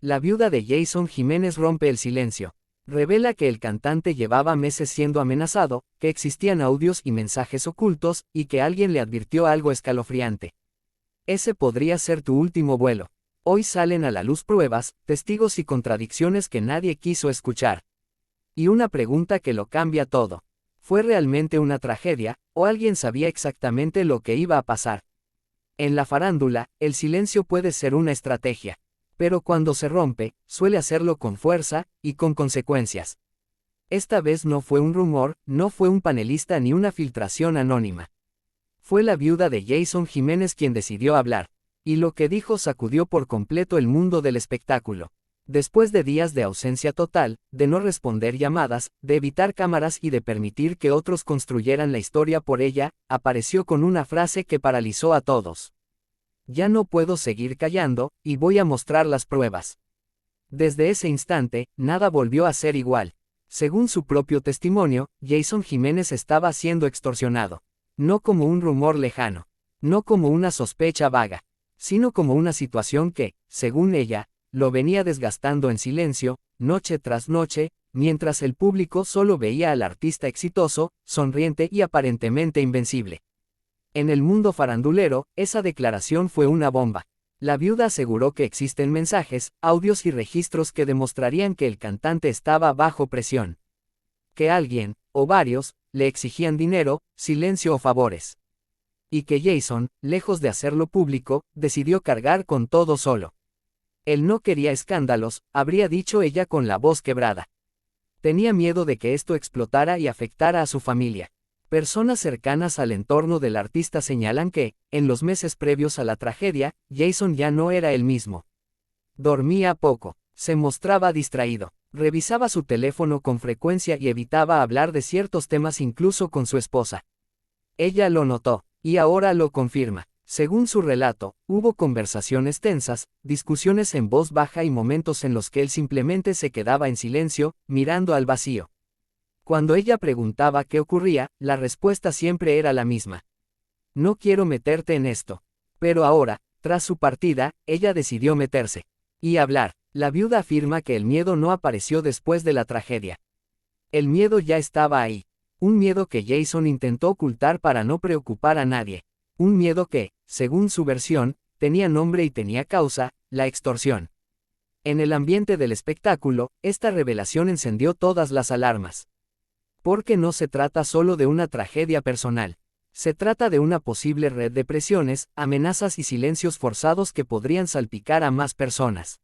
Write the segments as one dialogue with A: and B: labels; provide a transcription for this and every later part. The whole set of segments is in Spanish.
A: La viuda de Jason Jiménez rompe el silencio. Revela que el cantante llevaba meses siendo amenazado, que existían audios y mensajes ocultos, y que alguien le advirtió algo escalofriante. Ese podría ser tu último vuelo. Hoy salen a la luz pruebas, testigos y contradicciones que nadie quiso escuchar. Y una pregunta que lo cambia todo. ¿Fue realmente una tragedia, o alguien sabía exactamente lo que iba a pasar? En la farándula, el silencio puede ser una estrategia. Pero cuando se rompe, suele hacerlo con fuerza, y con consecuencias. Esta vez no fue un rumor, no fue un panelista ni una filtración anónima. Fue la viuda de Jason Jiménez quien decidió hablar. Y lo que dijo sacudió por completo el mundo del espectáculo. Después de días de ausencia total, de no responder llamadas, de evitar cámaras y de permitir que otros construyeran la historia por ella, apareció con una frase que paralizó a todos. Ya no puedo seguir callando, y voy a mostrar las pruebas. Desde ese instante, nada volvió a ser igual. Según su propio testimonio, Jason Jiménez estaba siendo extorsionado. No como un rumor lejano. No como una sospecha vaga. Sino como una situación que, según ella, lo venía desgastando en silencio, noche tras noche, mientras el público solo veía al artista exitoso, sonriente y aparentemente invencible. En el mundo farandulero, esa declaración fue una bomba. La viuda aseguró que existen mensajes, audios y registros que demostrarían que el cantante estaba bajo presión. Que alguien, o varios, le exigían dinero, silencio o favores. Y que Jason, lejos de hacerlo público, decidió cargar con todo solo. Él no quería escándalos, habría dicho ella con la voz quebrada. Tenía miedo de que esto explotara y afectara a su familia. Personas cercanas al entorno del artista señalan que, en los meses previos a la tragedia, Jason ya no era el mismo. Dormía poco, se mostraba distraído, revisaba su teléfono con frecuencia y evitaba hablar de ciertos temas incluso con su esposa. Ella lo notó, y ahora lo confirma. Según su relato, hubo conversaciones tensas, discusiones en voz baja y momentos en los que él simplemente se quedaba en silencio, mirando al vacío. Cuando ella preguntaba qué ocurría, la respuesta siempre era la misma. No quiero meterte en esto. Pero ahora, tras su partida, ella decidió meterse. Y hablar. La viuda afirma que el miedo no apareció después de la tragedia. El miedo ya estaba ahí. Un miedo que Jason intentó ocultar para no preocupar a nadie. Un miedo que, según su versión, tenía nombre y tenía causa, la extorsión. En el ambiente del espectáculo, esta revelación encendió todas las alarmas. Porque no se trata solo de una tragedia personal. Se trata de una posible red de presiones, amenazas y silencios forzados que podrían salpicar a más personas.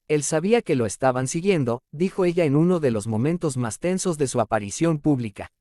A: Él sabía que lo estaban siguiendo, dijo ella en uno de los momentos más tensos de su aparición pública.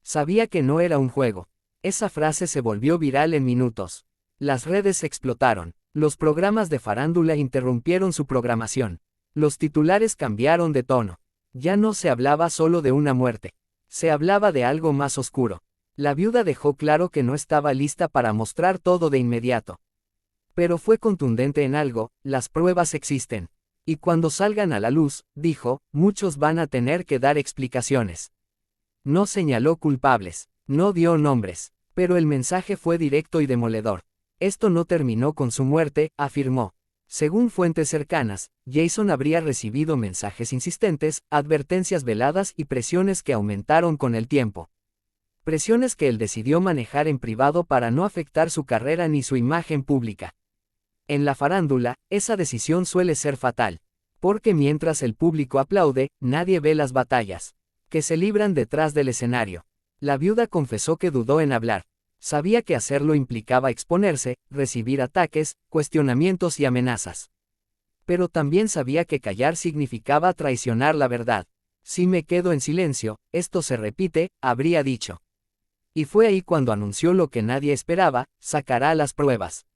A: Sabía que no era un juego. Esa frase se volvió viral en minutos. Las redes explotaron. Los programas de farándula interrumpieron su programación. Los titulares cambiaron de tono. Ya no se hablaba solo de una muerte. Se hablaba de algo más oscuro. La viuda dejó claro que no estaba lista para mostrar todo de inmediato. Pero fue contundente en algo: las pruebas existen. Y cuando salgan a la luz, dijo, muchos van a tener que dar explicaciones. No señaló culpables, no dio nombres, pero el mensaje fue directo y demoledor. Esto no terminó con su muerte, afirmó. Según fuentes cercanas, Jason habría recibido mensajes insistentes, advertencias veladas y presiones que aumentaron con el tiempo. Presiones que él decidió manejar en privado para no afectar su carrera ni su imagen pública. En la farándula, esa decisión suele ser fatal. Porque mientras el público aplaude, nadie ve las batallas que se libran detrás del escenario. La viuda confesó que dudó en hablar. Sabía que hacerlo implicaba exponerse, recibir ataques, cuestionamientos y amenazas. Pero también sabía que callar significaba traicionar la verdad. Si me quedo en silencio, esto se repite, habría dicho. Y fue ahí cuando anunció lo que nadie esperaba: sacará las pruebas.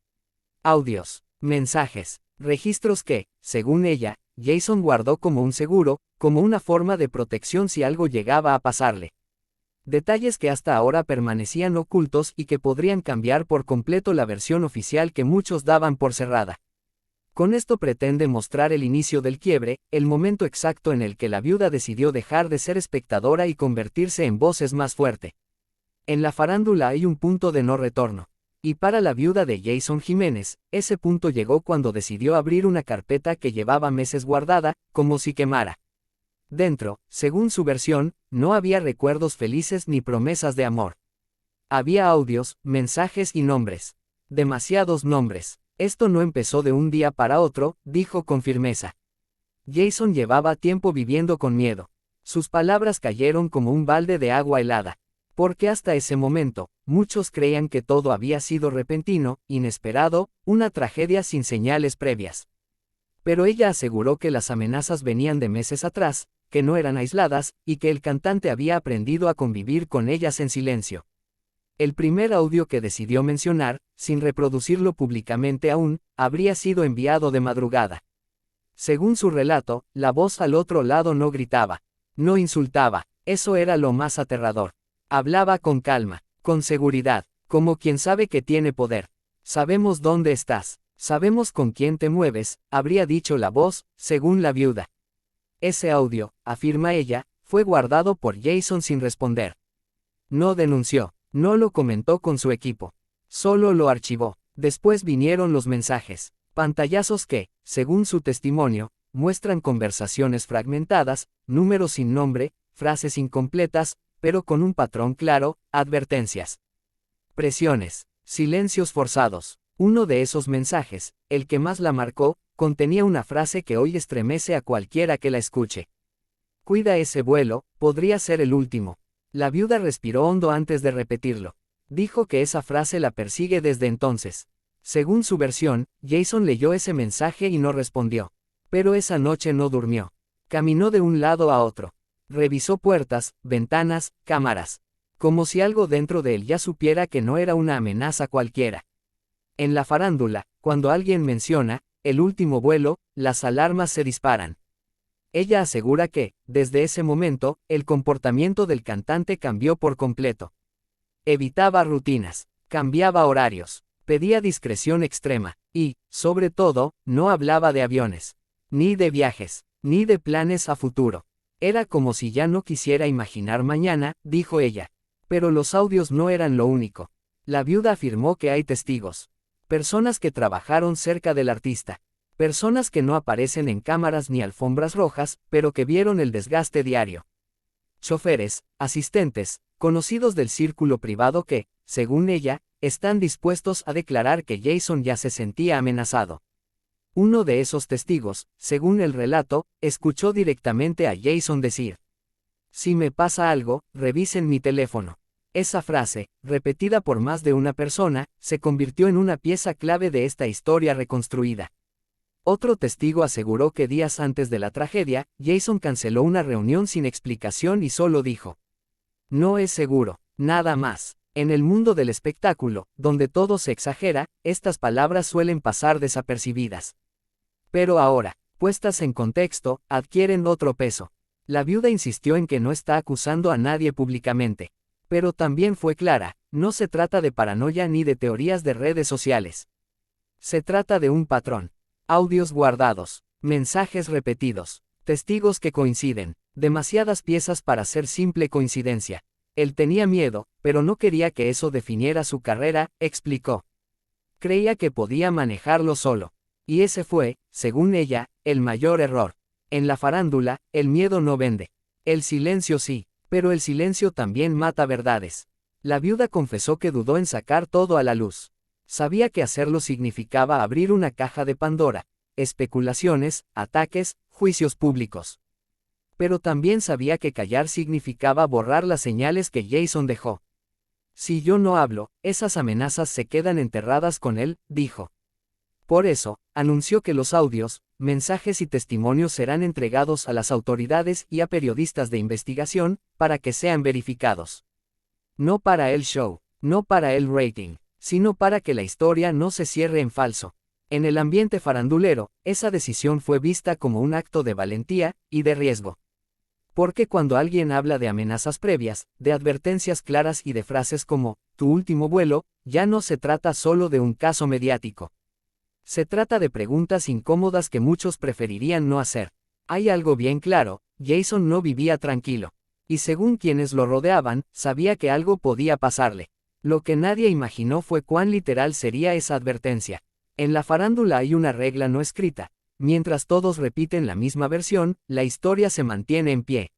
A: Audios, mensajes, registros que, según ella, Jason guardó como un seguro, como una forma de protección si algo llegaba a pasarle. Detalles que hasta ahora permanecían ocultos y que podrían cambiar por completo la versión oficial que muchos daban por cerrada. Con esto pretende mostrar el inicio del quiebre, el momento exacto en el que la viuda decidió dejar de ser espectadora y convertirse en voces más fuerte. En la farándula hay un punto de no retorno. Y para la viuda de Jason Jiménez, ese punto llegó cuando decidió abrir una carpeta que llevaba meses guardada, como si quemara. Dentro, según su versión, no había recuerdos felices ni promesas de amor. Había audios, mensajes y nombres. Demasiados nombres. Esto no empezó de un día para otro, dijo con firmeza. Jason llevaba tiempo viviendo con miedo. Sus palabras cayeron como un balde de agua helada. Porque hasta ese momento, muchos creían que todo había sido repentino, inesperado, una tragedia sin señales previas. Pero ella aseguró que las amenazas venían de meses atrás, que no eran aisladas, y que el cantante había aprendido a convivir con ellas en silencio. El primer audio que decidió mencionar, sin reproducirlo públicamente aún, habría sido enviado de madrugada. Según su relato, la voz al otro lado no gritaba, no insultaba, eso era lo más aterrador. Hablaba con calma, con seguridad, como quien sabe que tiene poder. Sabemos dónde estás, sabemos con quién te mueves, habría dicho la voz, según la viuda. Ese audio, afirma ella, fue guardado por Jason sin responder. No denunció, no lo comentó con su equipo. Solo lo archivó. Después vinieron los mensajes, pantallazos que, según su testimonio, muestran conversaciones fragmentadas, números sin nombre, frases incompletas, pero con un patrón claro, advertencias. Presiones, silencios forzados. Uno de esos mensajes, el que más la marcó, contenía una frase que hoy estremece a cualquiera que la escuche. Cuida ese vuelo, podría ser el último. La viuda respiró hondo antes de repetirlo. Dijo que esa frase la persigue desde entonces. Según su versión, Jason leyó ese mensaje y no respondió. Pero esa noche no durmió. Caminó de un lado a otro. Revisó puertas, ventanas, cámaras. Como si algo dentro de él ya supiera que no era una amenaza cualquiera. En la farándula, cuando alguien menciona, el último vuelo, las alarmas se disparan. Ella asegura que, desde ese momento, el comportamiento del cantante cambió por completo. Evitaba rutinas, cambiaba horarios, pedía discreción extrema, y, sobre todo, no hablaba de aviones, ni de viajes, ni de planes a futuro. Era como si ya no quisiera imaginar mañana, dijo ella. Pero los audios no eran lo único. La viuda afirmó que hay testigos. Personas que trabajaron cerca del artista. Personas que no aparecen en cámaras ni alfombras rojas, pero que vieron el desgaste diario. Choferes, asistentes, conocidos del círculo privado que, según ella, están dispuestos a declarar que Jason ya se sentía amenazado. Uno de esos testigos, según el relato, escuchó directamente a Jason decir: "Si me pasa algo, revisen mi teléfono". Esa frase, repetida por más de una persona, se convirtió en una pieza clave de esta historia reconstruida. Otro testigo aseguró que días antes de la tragedia, Jason canceló una reunión sin explicación y solo dijo: "No es seguro, nada más". En el mundo del espectáculo, donde todo se exagera, estas palabras suelen pasar desapercibidas. Pero ahora, puestas en contexto, adquieren otro peso. La viuda insistió en que no está acusando a nadie públicamente. Pero también fue clara, no se trata de paranoia ni de teorías de redes sociales. Se trata de un patrón. Audios guardados, mensajes repetidos, testigos que coinciden, demasiadas piezas para ser simple coincidencia. Él tenía miedo, pero no quería que eso definiera su carrera, explicó. Creía que podía manejarlo solo. Y ese fue, según ella, el mayor error. En la farándula, el miedo no vende. El silencio sí, pero el silencio también mata verdades. La viuda confesó que dudó en sacar todo a la luz. Sabía que hacerlo significaba abrir una caja de Pandora, especulaciones, ataques, juicios públicos. Pero también sabía que callar significaba borrar las señales que Jason dejó. Si yo no hablo, esas amenazas se quedan enterradas con él, dijo. Por eso, anunció que los audios, mensajes y testimonios serán entregados a las autoridades y a periodistas de investigación, para que sean verificados. No para el show, no para el rating, sino para que la historia no se cierre en falso. En el ambiente farandulero, esa decisión fue vista como un acto de valentía y de riesgo. Porque cuando alguien habla de amenazas previas, de advertencias claras y de frases como, "tu último vuelo", ya no se trata solo de un caso mediático. Se trata de preguntas incómodas que muchos preferirían no hacer. Hay algo bien claro, Jason no vivía tranquilo. Y según quienes lo rodeaban, sabía que algo podía pasarle. Lo que nadie imaginó fue cuán literal sería esa advertencia. En la farándula hay una regla no escrita. Mientras todos repiten la misma versión, la historia se mantiene en pie.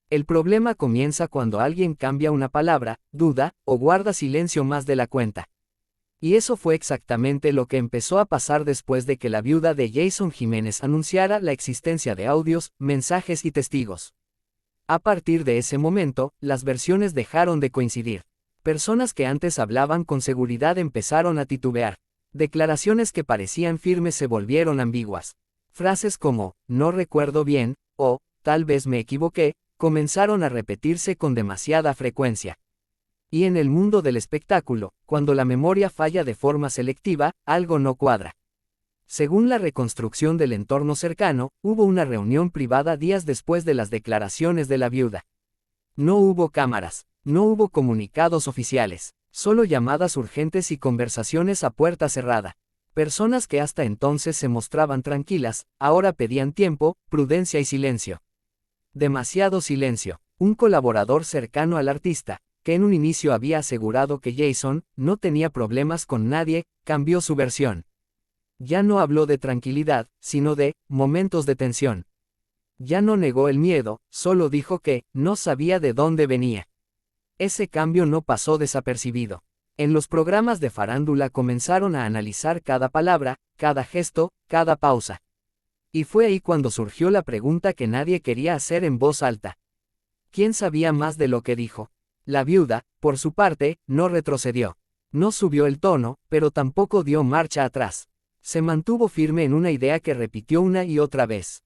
A: El problema comienza cuando alguien cambia una palabra, duda, o guarda silencio más de la cuenta. Y eso fue exactamente lo que empezó a pasar después de que la viuda de Jason Jiménez anunciara la existencia de audios, mensajes y testigos. A partir de ese momento, las versiones dejaron de coincidir. Personas que antes hablaban con seguridad empezaron a titubear. Declaraciones que parecían firmes se volvieron ambiguas. Frases como, no recuerdo bien, o, tal vez me equivoqué, comenzaron a repetirse con demasiada frecuencia. Y en el mundo del espectáculo, cuando la memoria falla de forma selectiva, algo no cuadra. Según la reconstrucción del entorno cercano, hubo una reunión privada días después de las declaraciones de la viuda. No hubo cámaras, no hubo comunicados oficiales, solo llamadas urgentes y conversaciones a puerta cerrada. Personas que hasta entonces se mostraban tranquilas, ahora pedían tiempo, prudencia y silencio. Demasiado silencio. Un colaborador cercano al artista, que en un inicio había asegurado que Jason no tenía problemas con nadie, cambió su versión. Ya no habló de tranquilidad, sino de momentos de tensión. Ya no negó el miedo, solo dijo que no sabía de dónde venía. Ese cambio no pasó desapercibido. En los programas de farándula comenzaron a analizar cada palabra, cada gesto, cada pausa. Y fue ahí cuando surgió la pregunta que nadie quería hacer en voz alta. ¿Quién sabía más de lo que dijo? La viuda, por su parte, no retrocedió. No subió el tono, pero tampoco dio marcha atrás. Se mantuvo firme en una idea que repitió una y otra vez.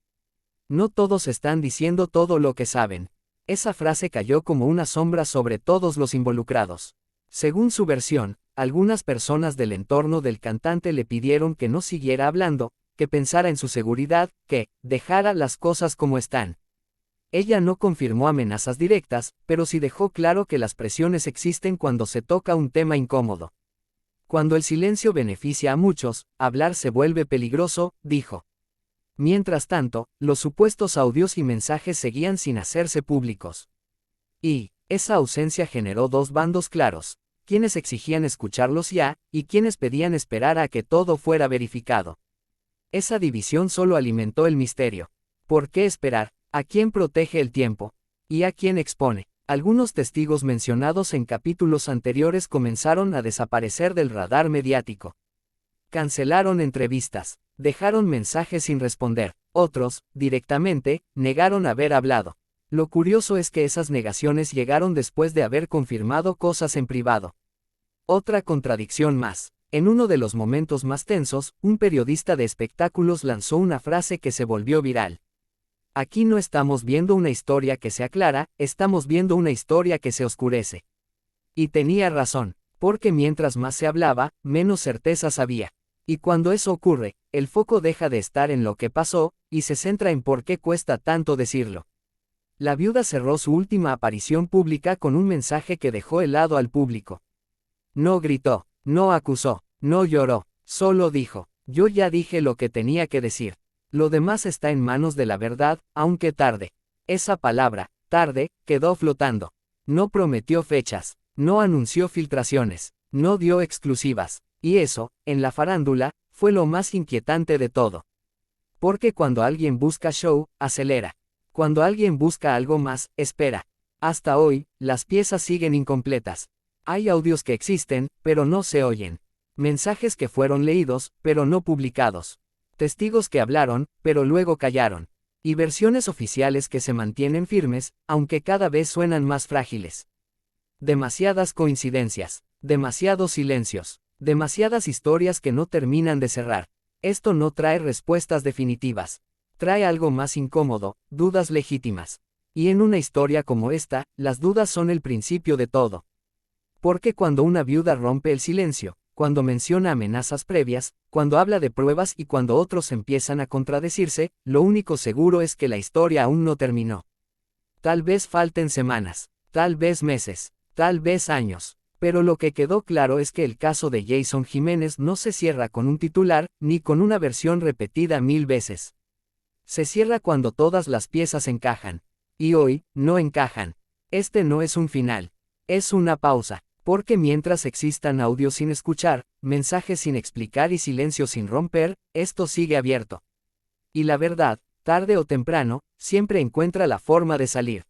A: No todos están diciendo todo lo que saben. Esa frase cayó como una sombra sobre todos los involucrados. Según su versión, algunas personas del entorno del cantante le pidieron que no siguiera hablando, que pensara en su seguridad, que dejara las cosas como están. Ella no confirmó amenazas directas, pero sí dejó claro que las presiones existen cuando se toca un tema incómodo. Cuando el silencio beneficia a muchos, hablar se vuelve peligroso, dijo. Mientras tanto, los supuestos audios y mensajes seguían sin hacerse públicos. Y esa ausencia generó dos bandos claros, quienes exigían escucharlos ya, y quienes pedían esperar a que todo fuera verificado. Esa división solo alimentó el misterio. ¿Por qué esperar? ¿A quién protege el tiempo? ¿Y a quién expone? Algunos testigos mencionados en capítulos anteriores comenzaron a desaparecer del radar mediático. Cancelaron entrevistas, dejaron mensajes sin responder. Otros, directamente, negaron haber hablado. Lo curioso es que esas negaciones llegaron después de haber confirmado cosas en privado. Otra contradicción más. En uno de los momentos más tensos, un periodista de espectáculos lanzó una frase que se volvió viral. Aquí no estamos viendo una historia que se aclara, estamos viendo una historia que se oscurece. Y tenía razón, porque mientras más se hablaba, menos certezas había. Y cuando eso ocurre, el foco deja de estar en lo que pasó, y se centra en por qué cuesta tanto decirlo. La viuda cerró su última aparición pública con un mensaje que dejó helado al público. No gritó, no acusó, no lloró, solo dijo, yo ya dije lo que tenía que decir. Lo demás está en manos de la verdad, aunque tarde. Esa palabra, tarde, quedó flotando. No prometió fechas, no anunció filtraciones, no dio exclusivas. Y eso, en la farándula, fue lo más inquietante de todo. Porque cuando alguien busca show, acelera. Cuando alguien busca algo más, espera. Hasta hoy, las piezas siguen incompletas. Hay audios que existen, pero no se oyen. Mensajes que fueron leídos, pero no publicados. Testigos que hablaron, pero luego callaron. Y versiones oficiales que se mantienen firmes, aunque cada vez suenan más frágiles. Demasiadas coincidencias, demasiados silencios, demasiadas historias que no terminan de cerrar. Esto no trae respuestas definitivas. Trae algo más incómodo, dudas legítimas. Y en una historia como esta, las dudas son el principio de todo. Porque cuando una viuda rompe el silencio, cuando menciona amenazas previas, cuando habla de pruebas y cuando otros empiezan a contradecirse, lo único seguro es que la historia aún no terminó. Tal vez falten semanas, tal vez meses, tal vez años, pero lo que quedó claro es que el caso de Jason Jiménez no se cierra con un titular, ni con una versión repetida 1000 veces. Se cierra cuando todas las piezas encajan. Y hoy, no encajan. Este no es un final. Es una pausa. Porque mientras existan audios sin escuchar, mensajes sin explicar y silencio sin romper, esto sigue abierto. Y la verdad, tarde o temprano, siempre encuentra la forma de salir.